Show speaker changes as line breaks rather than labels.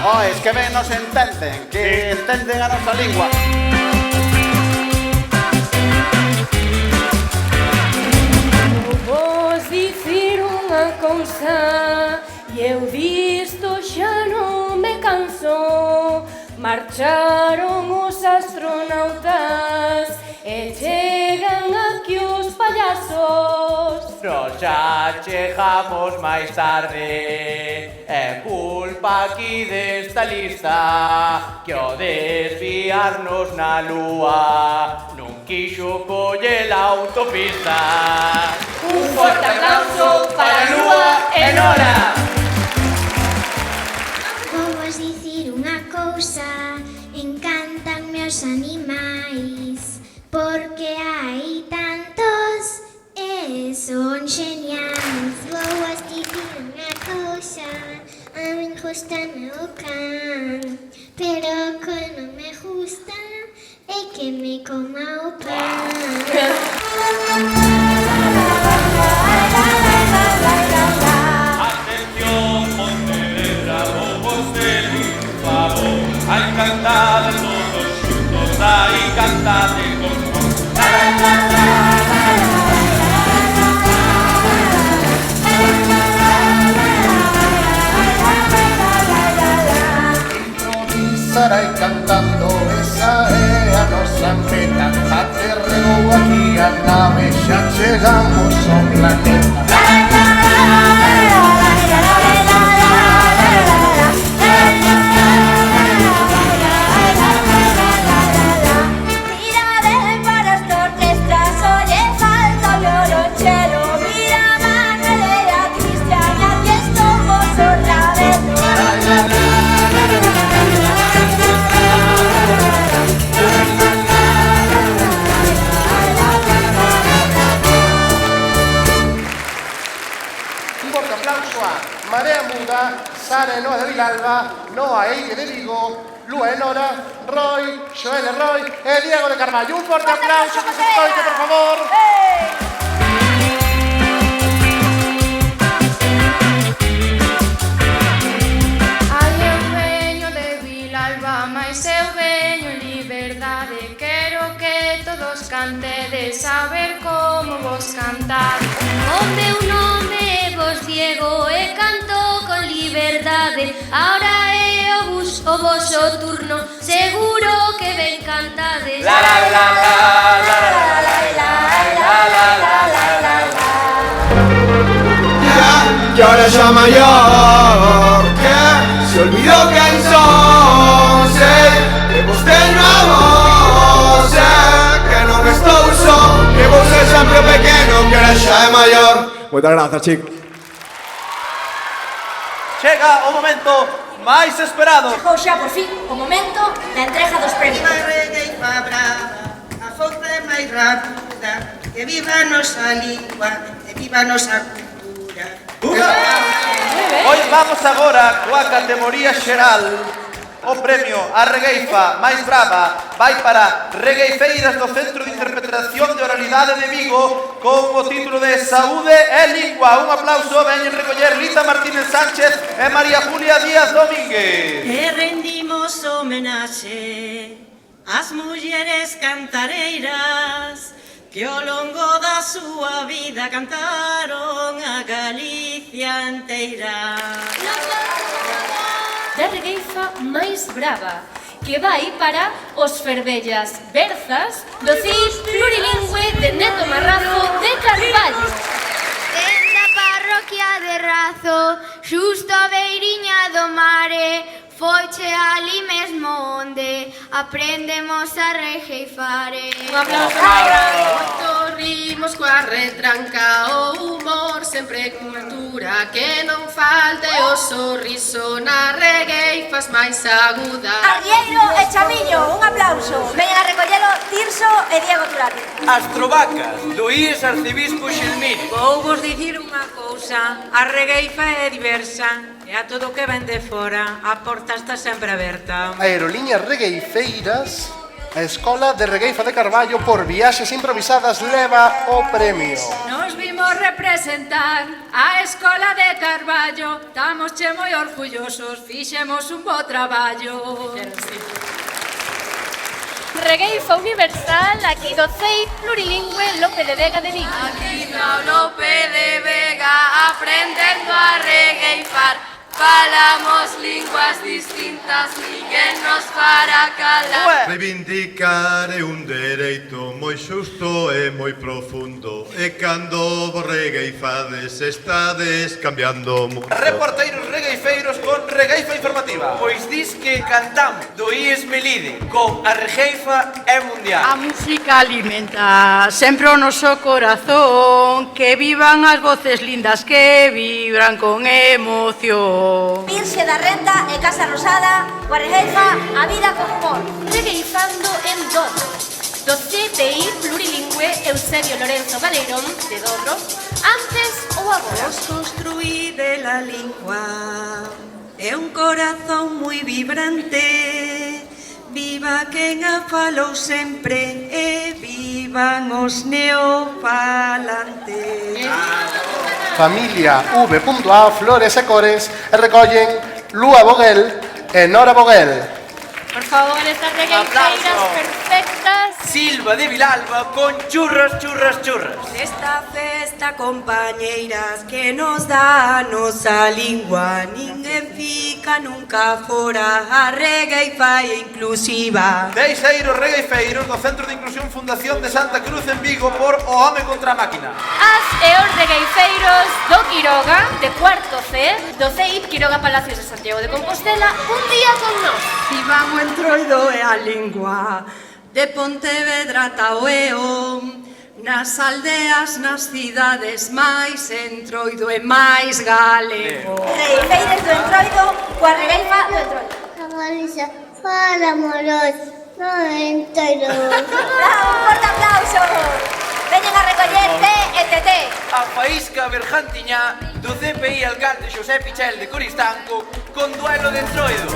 Ois que ben nos entenden, que entenden a nosa lingua.
Vos dicir unha cousa e eu disto xa non me canso. Marcharon os astronautas e chegan aquí os payasos.
Nos xa chegamos máis tarde, é culpa aquí desta lista, que ao desviarnos na lúa non quixo coller a autopista.
Un forte aplauso para a lúa e Nora.
Vou vos dicir unha cousa, encantanme os animais, porque hai tantos e son geniais. Vou vos dicir unha cousa, a min gustame o can, pero o que non me gusta é que me coma o pan.
Atención, Pontevedra, vou vos pedir un favor. Hai cantade todos xuntos, hai cantade con vos.
Improvisará e cantando, esa é a nosa meta. Aterrou aquí a nave, xa chegamos ao planeta. Marea Muda, Sara e Noa de Vilalba, Noa e Eire de Vigo, Lúa e Nora, Roy, Xoel e Roy e Diego de Carballo. Un forte aplauso que se escoite, por favor.
Ai, eu veño de Vilalba, mais eu veño en liberdade. Quero que todos cantedes, a ver como vos cantade. O meu nome é vos Diego e canto con liberdade. Ahora é o voso turno, seguro que ben cantades.
La la la la la la la la la la la.
Que ahora ya mayor, que se olvidó quién son, sei que vos teño a vos, que non estou só, que vos é sempre o pequeno, que ahora xa é maior. Moitas grazas, chic.
Chega o momento máis esperado.
Chegou xa por fin o momento da entrega dos premios.
Viva a regueifa brava, a forza é máis rápida, que viva a nosa lingua, e viva a nosa cultura.
Pois vamos agora coa categoría xeral. O premio a regueifa máis brava vai para Regueifeiras do Centro de Interpretación de Oralidade de Vigo con o título de Saúde e Lingua. Un aplauso, veñen recoller Lita Martínez Sánchez e María Julia Díaz Domínguez.
E rendimos homenaxe ás mulleres cantareiras que ao longo da súa vida cantaron a Galicia inteira.
Da regueifa máis brava, que vai para os Fervellas Berzas do CIS plurilingüe de Neto Marrazo de Carballo.
En da parroquia de Razo, xusto a beiriña do mare, foiche ali mesmo onde aprendemos a regueifare.
Un aplauso para
Moitos rimos coa retranca, o humor sempre cultura, que non falte o sorriso na regueifas máis aguda.
Arrieiro e Chamiño, un aplauso. Veñen a recollelo Tirso e Diego Turati.
As trovacas do IES Arcebispo Xelmire.
Vou vos dicir unha cousa, a regueifa é diversa e a todo que ven de fora, a porta está sempre aberta.
Aerolíneas Regueifeiras, a Escola de Regueifa de Carballo por viaxes improvisadas leva o premio.
Nos vimos Imos representar a Escola de Carballo. Estamos che moi orgullosos, fixemos un bo traballo.
Regueifa Universal, aquí do CEI plurilingüe Lope de Vega de Vigo.
Aquí no Lope de Vega aprendendo a regueifar. Falamos linguas distintas, ninguén nos fará calar.
Reivindicar é un dereito moi xusto e moi profundo. E cando vos regueifades, estades cambiando o mundo.
Reporteiros regueifeiros con Regueifa Informativa.
Pois dis que cantamos do IES Melide con a regueifa é mundial.
A música alimenta sempre o noso corazón. Que vivan as voces lindas que vibran con emoción.
Virxe da Renta e Casa Rosada, coa regueifa, a vida con humor.
Regueifando en Dobro, do CPI plurilingüe Eusebio Lorenzo Valerón, de Dobro, antes o agora.
Os construí de la lingua, é un corazón moi vibrante. Viva quen a falou sempre e vivan os neofalantes.
Familia V.A, Flores e Cores, e recollen Lúa Boguel e Nora Boguel.
Por favor, estas regueifeiras perfectas.
Silva de Vilalba con churras, churras, churras.
Esta festa, compañeiras, que nos dá a nosa lingua, ninguén fica nunca fora, a regueifa é inclusiva.
Deixeiros regueifeiros do Centro de Inclusión Fundación de Santa Cruz en Vigo por O Home contra a Máquina.
As e os regueifeiros do Quiroga, de cuarto C, do CEIP Quiroga Palacios de Santiago de Compostela, un día con nós.
Viva o entroido e a lingua, de Pontevedra tao eo, nas aldeas, nas cidades, máis entroido e máis galego.
Regueifeiras do entroido, coa regueifa do entroido.
Marisa, fala moros, no entero.
Bravo, un forte aplauso. Veñen a recoller té e teté.
A faísca berjantiñá do CPI alcalde Xosé Pichel de Coristanco con duelo de entroido.